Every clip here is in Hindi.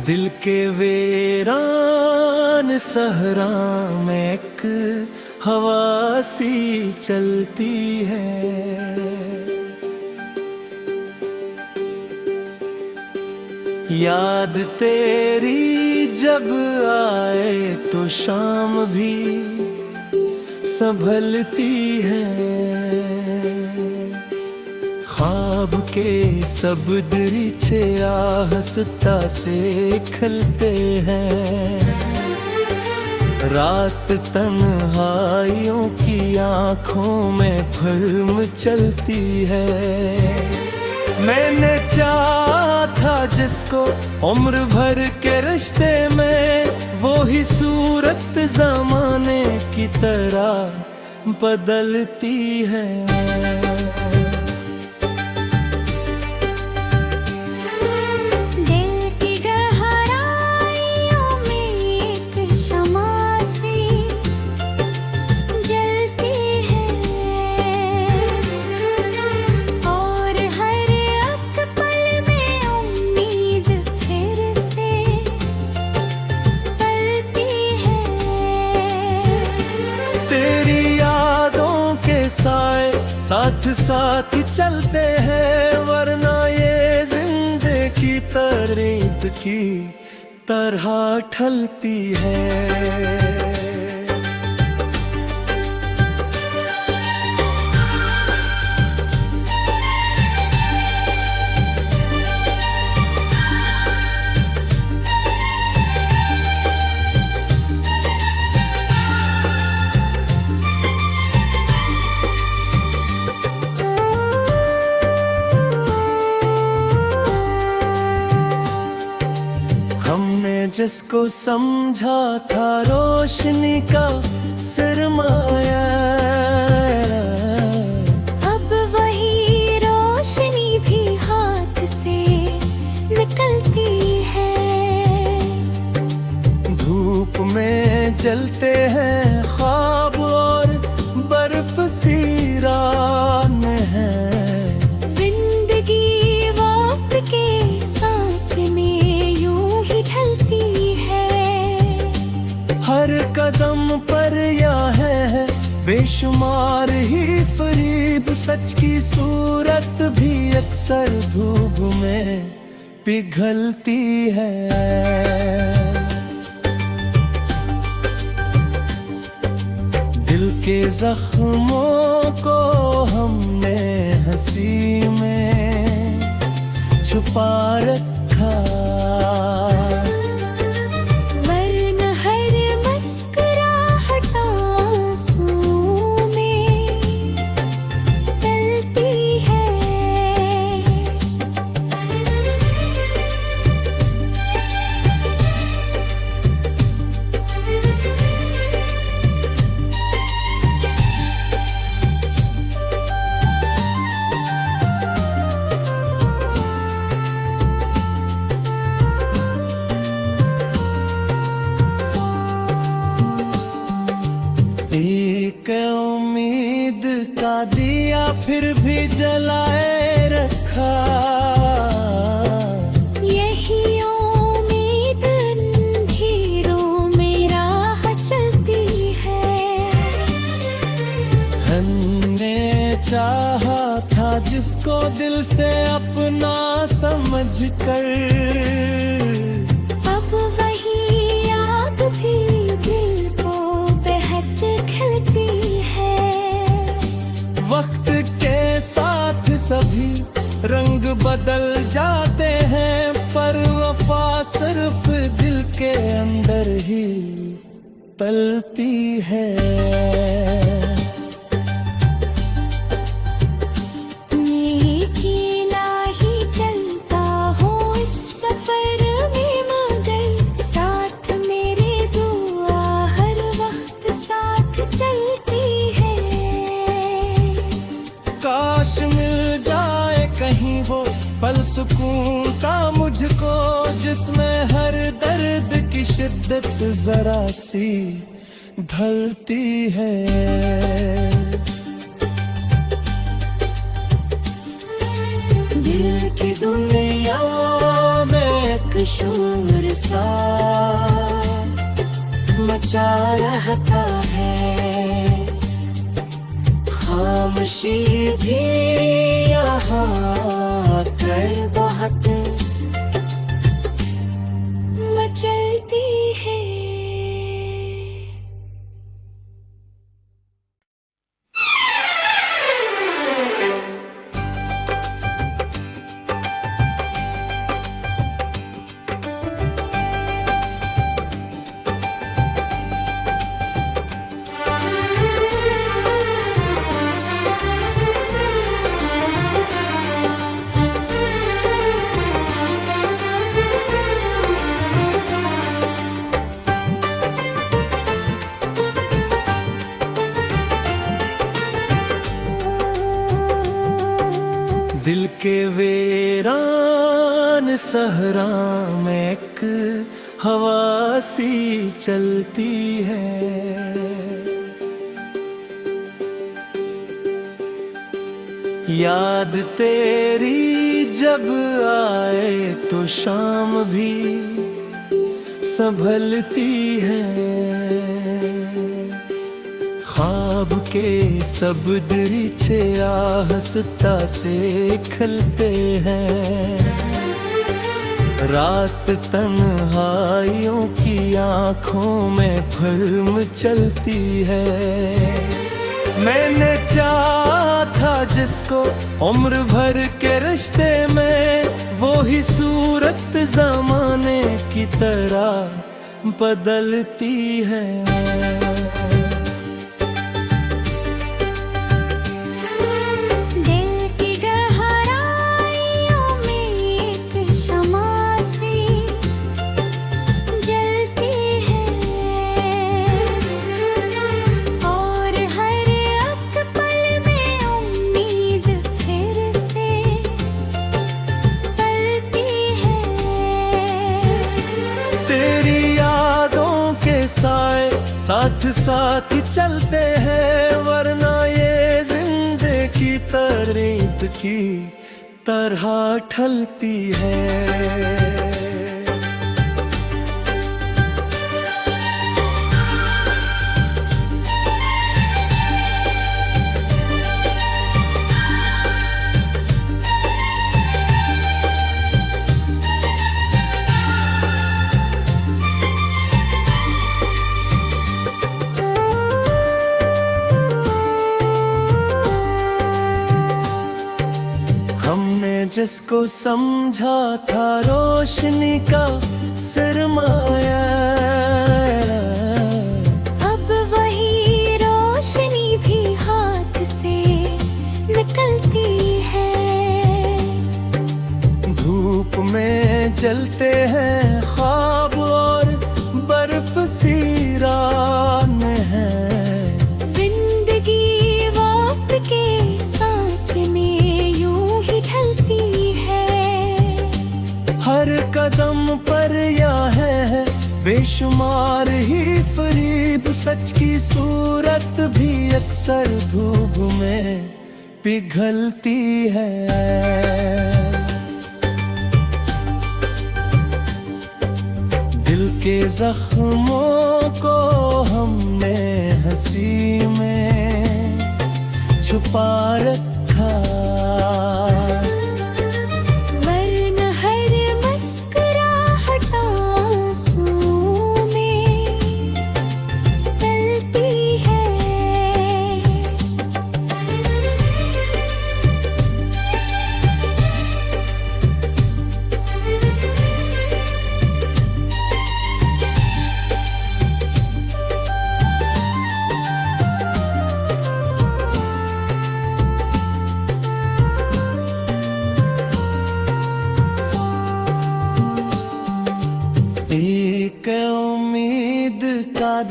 दिल के वीरान सहरा में एक हवा सी चलती है। याद तेरी जब आए तो शाम भी संभलती है। ख्वाब के सब दरीचे आहस्ता से खलते हैं। रात तन्हाइयों की आंखों में फिल्म चलती है। मैंने चाहा था जिसको उम्र भर के रिश्ते में, वो ही सूरत ज़माने की तरह बदलती है। साथ साथ चलते हैं, वरना ये जिंदगी तरह की तरह ढलती है। जिसको समझा था रोशनी का सरमाया, अब वही रोशनी भी हाथ से निकलती है। धूप में जलते हैं ख्वाब और बर्फ सी रात है। जिंदगी वक्त के सांच में यूं ही ढलती है। हर कदम पर या है बेशुमार ही फरीब, सच की सूरत भी अक्सर धूप में पिघलती है। दिल के जख्मों को हमने हंसी में छुपा रखा, एक उम्मीद का दिया फिर भी जलाए रखा। यही उम्मीद अंधेरों में राह चलती है। हमने चाहा था जिसको दिल से अपना समझ कर, अब वही याद भी दिल को बेहद खिलती है। वक्त के साथ सभी रंग बदल जाते हैं, पर वफा सिर्फ दिल के अंदर ही पलती है। काश मिल जाए कहीं वो पल सुकून का मुझको, जिसमें हर दर्द की शिद्दत जरा सी ढलती है। दिल की दुनिया में एक शोर सा मचा रहता है, खामोशी भी यहाँ कर बहुत मचलती है। दिल के वीरान सहरा में एक हवा सी चलती है, याद तेरी जब आए तो शाम भी संभलती है, ख्वाब के सब दरीचे आहस्ता से खलते हैं, रात तन्हाइयों की आंखों में फिल्म चलती है। मैंने चाहा था जिसको उम्र भर के रिश्ते में, वो ही सूरत ज़माने की तरह बदलती है। साथ साथ चलते हैं, वरना ये जिंदगी तारीफ की तरह ढलती है। जिसको समझा था रोशनी का सरमाया, अब वही रोशनी भी हाथ से निकलती है। धूप में जलते हैं ख्वाब और बर्फ सी रात है, जिंदगी वक्त के सांच में यूं ही ढलती है। हर कदम पर या है बेशुमार ही फरीब, सच की सूरत भी अक्सर धूप में पिघलती है। दिल के जख्मों को हमने हंसी में छुपा रखा,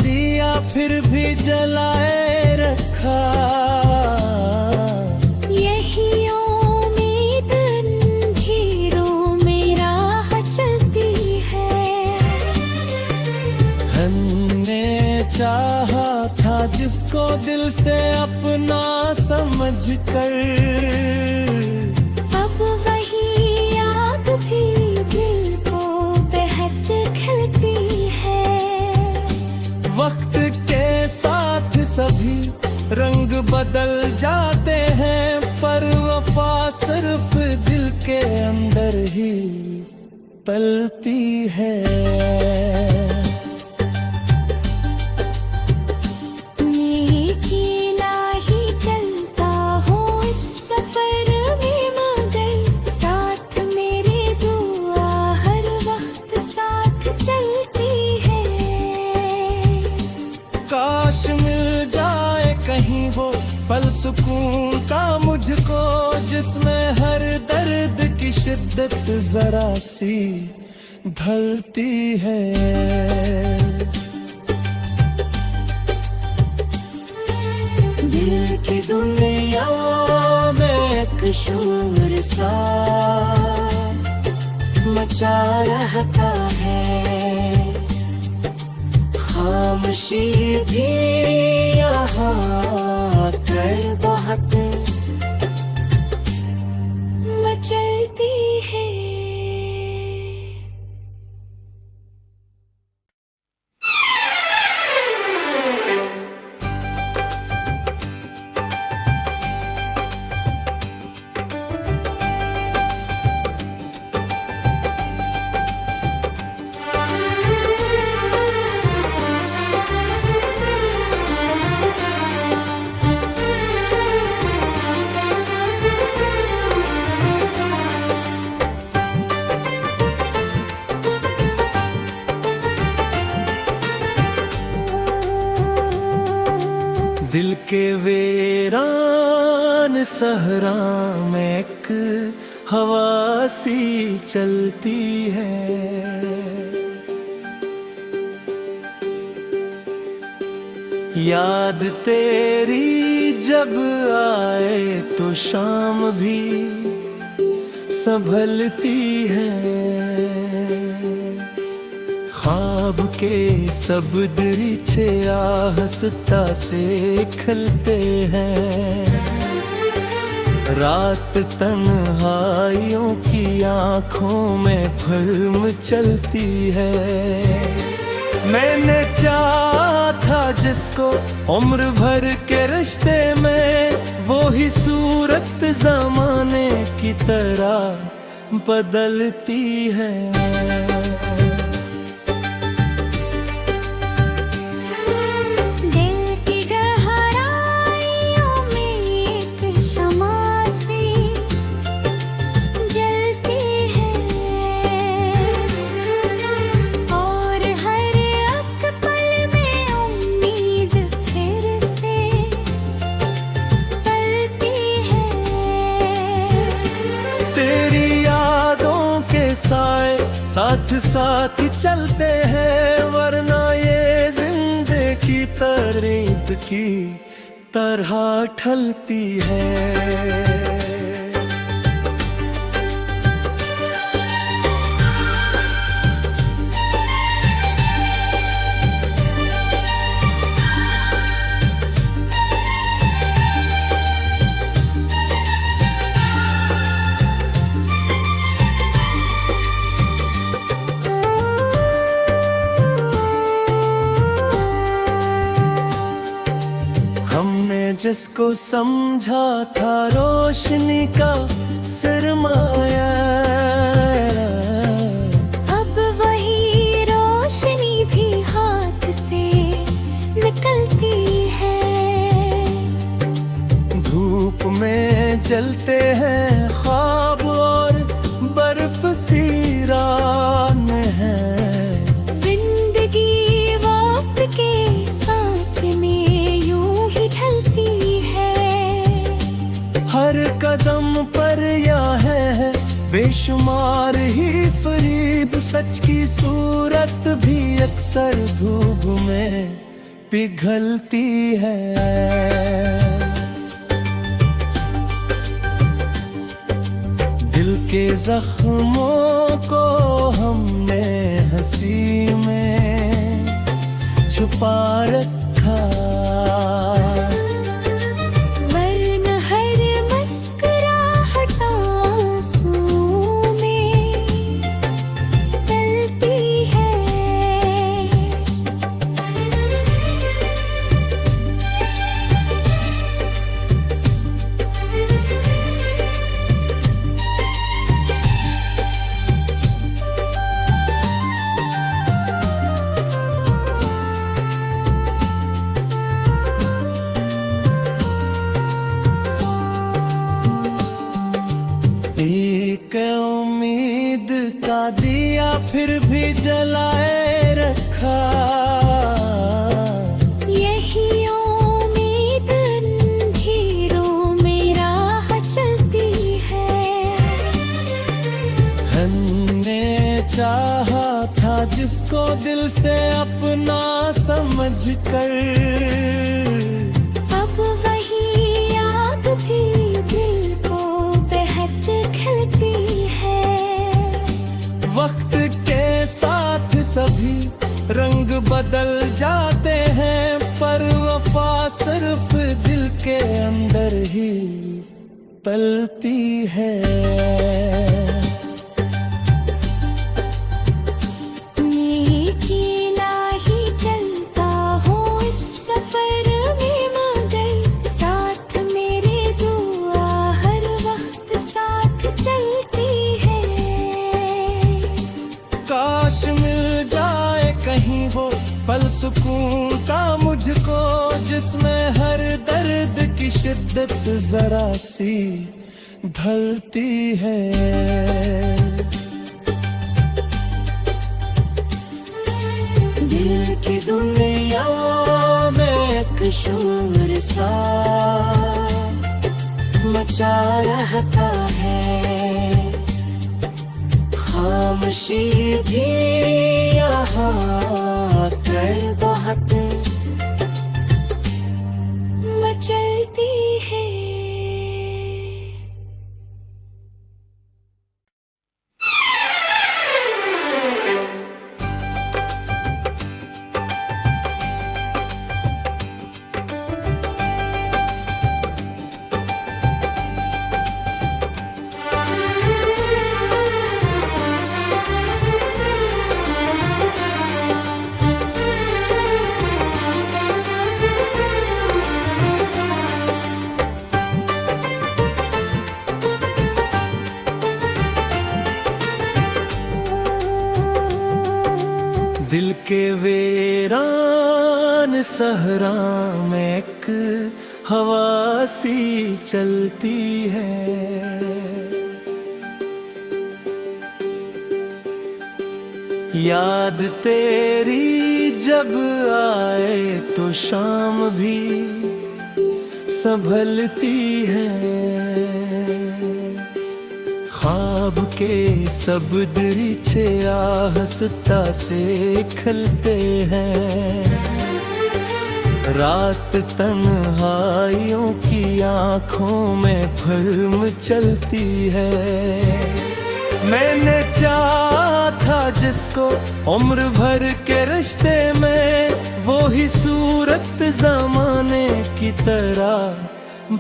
दिया फिर भी जलाए रखा, यही उम्मीद अंधेरों में राह चलती है। हमने चाहा था जिसको दिल से अपना समझ कर, अब वही याद भी दिल को के अंदर ही पलती है। काश मिल जाए कहीं वो पल सुकून का मुझको, जिसमें हर दर्द की शिद्दत जरा सी ढलती है। दिल की दुनिया में एक शोर सा मचा रहता है, खामोशी भी यहाँ कर बहुत मचलती है। दिल के वीरान सहरा में एक हवा सी चलती है। याद तेरी जब आए तो शाम भी संभलती है। ख्वाब के सब दरीचे आहस्ता से खलते हैं। रात तन्हाइयों की आंखों में फिल्म चलती है। मैंने चाहा था जिसको उम्र भर के रिश्ते में, वो ही सूरत ज़माने की तरह बदलती है। साथ साथ चलते हैं, वरना ये जिंदगी तरह की तरह ढलती है। जिसको समझा था रोशनी का सरमाया, अब वही रोशनी भी हाथ से निकलती है। धूप में जलते हैं ख्वाब और बर्फ सी रात है। जिंदगी वक्त के सांच में यूं ही ढलती है। हर कदम पर या है बेशुमार ही फरीब, सच की सूरत भी अक्सर धूप में पिघलती है। दिल के जख्मों को हमने हंसी में छुपा रखा, वरना हर मुस्कुराहट आंसू में तलती है। उम्मीद का दिया फिर भी जलाए रखा। यही उम्मीद अंधेरों में राह चलती है। हमने चाहा था जिसको दिल से अपना समझ कर, अब वही याद भी दिल को बेहद खिलती है। वक्त के साथ सभी रंग बदल जाते हैं, पर वफा सिर्फ दिल के अंदर ही पलती है। काश मिल जाए कहीं वो पल सुकून का मुझको, जिसमें हर दर्द की शिद्दत जरा सी ढलती है। दिल की दुनिया में एक शोर सा मचा रहता है, खामोशी भी यहाँ कर बहुत मचलती है। दिल के वीरान सहरा में एक हवा सी चलती है। याद तेरी जब आए तो शाम भी संभलती है। ख्वाब के सब दरीचे आहस्ता से खलते हैं। रात तन्हाइयों की आंखों में फिल्म चलती है। मैंने चाहा था जिसको उम्र भर के रिश्ते में, वो ही सूरत ज़माने की तरह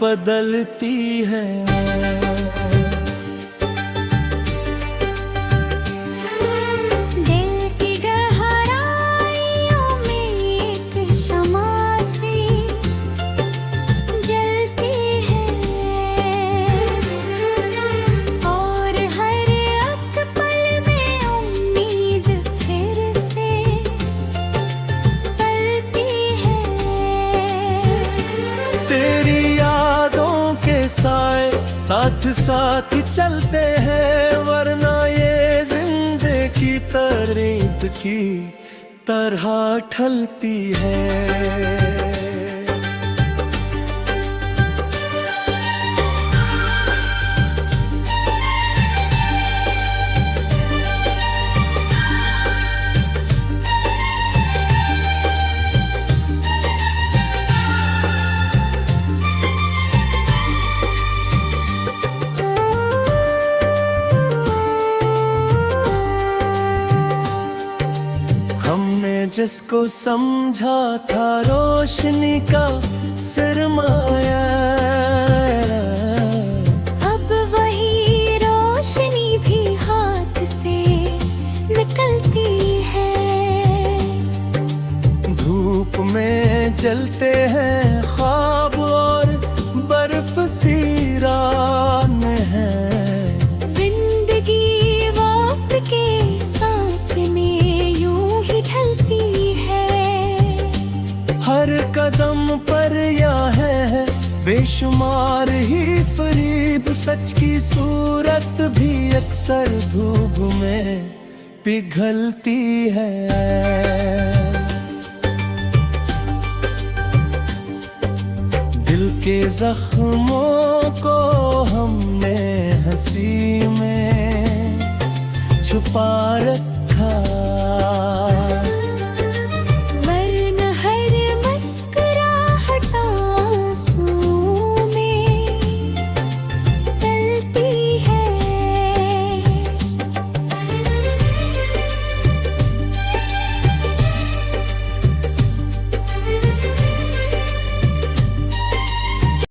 बदलती है। साथ साथ चलते हैं, वरना ये जिंदगी तरीत की तरह ढलती है। जिसको समझा था रोशनी का सरमाया, अब वही रोशनी भी हाथ से निकलती है। धूप में जलते हैं ख्वाब और बर्फ सी रात है। जिंदगी वक्त के सांच में यूं ही ढलती है। हर कदम पर यह है बेशुमार ही फरीब, सच की सूरत भी अक्सर अक्सर धूप में पिघलती है। दिल के जख्मों को हमने हंसी में छुपा रखा